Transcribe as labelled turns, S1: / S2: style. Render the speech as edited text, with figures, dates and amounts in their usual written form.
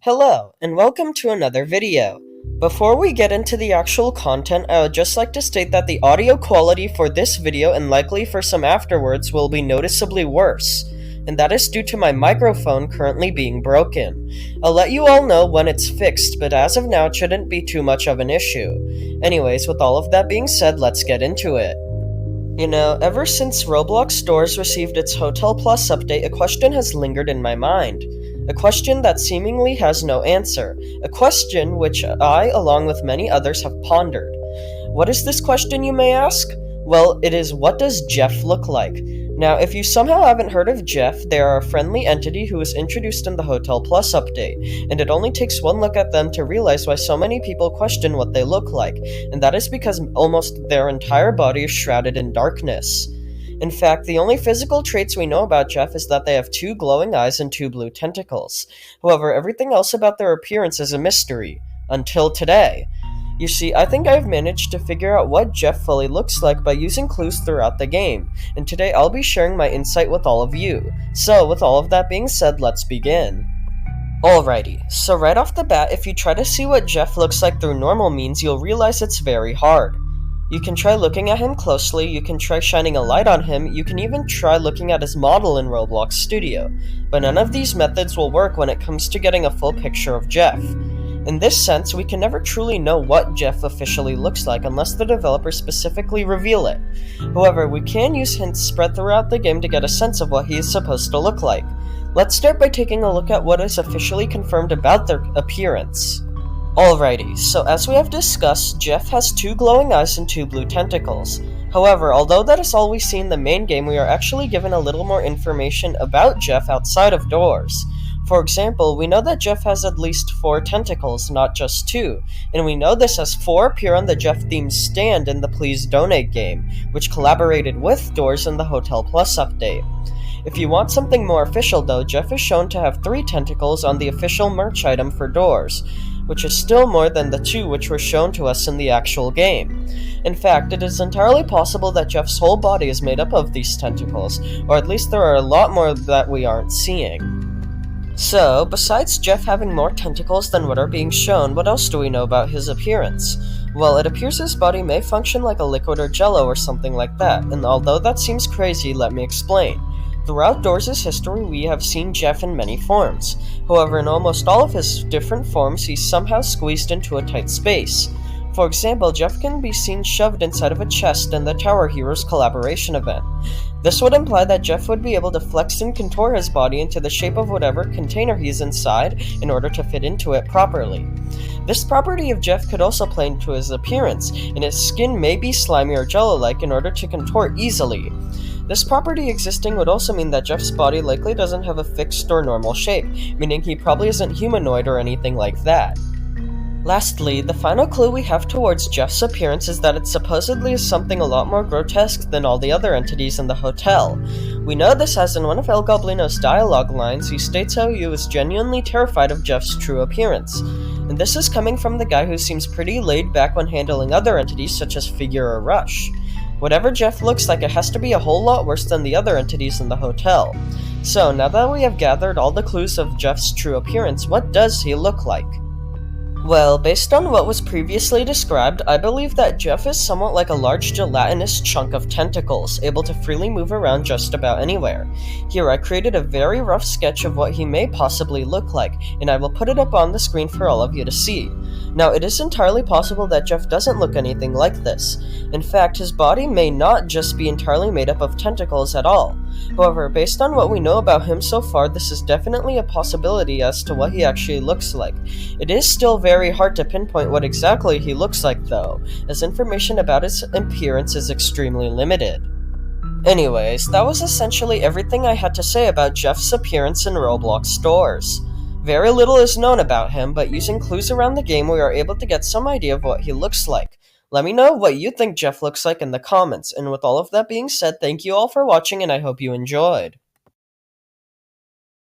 S1: Hello, and welcome to another video. Before we get into the actual content, I would just like to state that the audio quality for this video and likely for some afterwards will be noticeably worse, and that is due to my microphone currently being broken. I'll let you all know when it's fixed, but as of now it shouldn't be too much of an issue. Anyways, with all of that being said, let's get into it. Ever since Roblox Stores received its Hotel Plus update, a question has lingered in my mind. A question that seemingly has no answer. A question which I, along with many others, have pondered. What is this question, you may ask? Well, it is, what does Jeff look like? Now, if you somehow haven't heard of Jeff, they are a friendly entity who was introduced in the Hotel Plus update, and it only takes one look at them to realize why so many people question what they look like, and that is because almost their entire body is shrouded in darkness. In fact, the only physical traits we know about Jeff is that they have 2 glowing eyes and 2 blue tentacles. However, everything else about their appearance is a mystery. Until today. You see, I think I've managed to figure out what Jeff fully looks like by using clues throughout the game, and today I'll be sharing my insight with all of you. So, with all of that being said, let's begin. Alrighty, so right off the bat, if you try to see what Jeff looks like through normal means, you'll realize it's very hard. You can try looking at him closely, you can try shining a light on him, you can even try looking at his model in Roblox Studio, but none of these methods will work when it comes to getting a full picture of Jeff. In this sense, we can never truly know what Jeff officially looks like unless the developers specifically reveal it. However, we can use hints spread throughout the game to get a sense of what he is supposed to look like. Let's start by taking a look at what is officially confirmed about their appearance. Alrighty, so as we have discussed, Jeff has 2 glowing eyes and 2 blue tentacles. However, although that is all we see in the main game, we are actually given a little more information about Jeff outside of doors. For example, we know that Jeff has at least 4 tentacles, not just 2, and we know this as 4 appear on the Jeff-themed stand in the Please Donate game, which collaborated with Doors in the Hotel Plus update. If you want something more official though, Jeff is shown to have 3 tentacles on the official merch item for Doors, which is still more than the 2 which were shown to us in the actual game. In fact, it is entirely possible that Jeff's whole body is made up of these tentacles, or at least there are a lot more that we aren't seeing. So, besides Jeff having more tentacles than what are being shown, what else do we know about his appearance? Well, it appears his body may function like a liquid or jello or something like that, and although that seems crazy, let me explain. Throughout Doors' history, we have seen Jeff in many forms. However, in almost all of his different forms, he's somehow squeezed into a tight space. For example, Jeff can be seen shoved inside of a chest in the Tower Heroes collaboration event. This would imply that Jeff would be able to flex and contort his body into the shape of whatever container he's inside in order to fit into it properly. This property of Jeff could also play into his appearance, and his skin may be slimy or jello-like in order to contort easily. This property existing would also mean that Jeff's body likely doesn't have a fixed or normal shape, meaning he probably isn't humanoid or anything like that. Lastly, the final clue we have towards Jeff's appearance is that it supposedly is something a lot more grotesque than all the other entities in the hotel. We know this as in one of El Goblino's dialogue lines, he states how he was genuinely terrified of Jeff's true appearance. And this is coming from the guy who seems pretty laid back when handling other entities such as Figure or Rush. Whatever Jeff looks like, it has to be a whole lot worse than the other entities in the hotel. So, now that we have gathered all the clues of Jeff's true appearance, what does he look like? Well, based on what was previously described, I believe that Jeff is somewhat like a large gelatinous chunk of tentacles, able to freely move around just about anywhere. Here, I created a very rough sketch of what he may possibly look like, and I will put it up on the screen for all of you to see. Now, it is entirely possible that Jeff doesn't look anything like this. In fact, his body may not just be entirely made up of tentacles at all. However, based on what we know about him so far, this is definitely a possibility as to what he actually looks like. It is still very hard to pinpoint what exactly he looks like though, as information about his appearance is extremely limited. Anyways, that was essentially everything I had to say about Jeff's appearance in Roblox Stores. Very little is known about him, but using clues around the game we are able to get some idea of what he looks like. Let me know what you think Jeff looks like in the comments, and with all of that being said, thank you all for watching and I hope you enjoyed.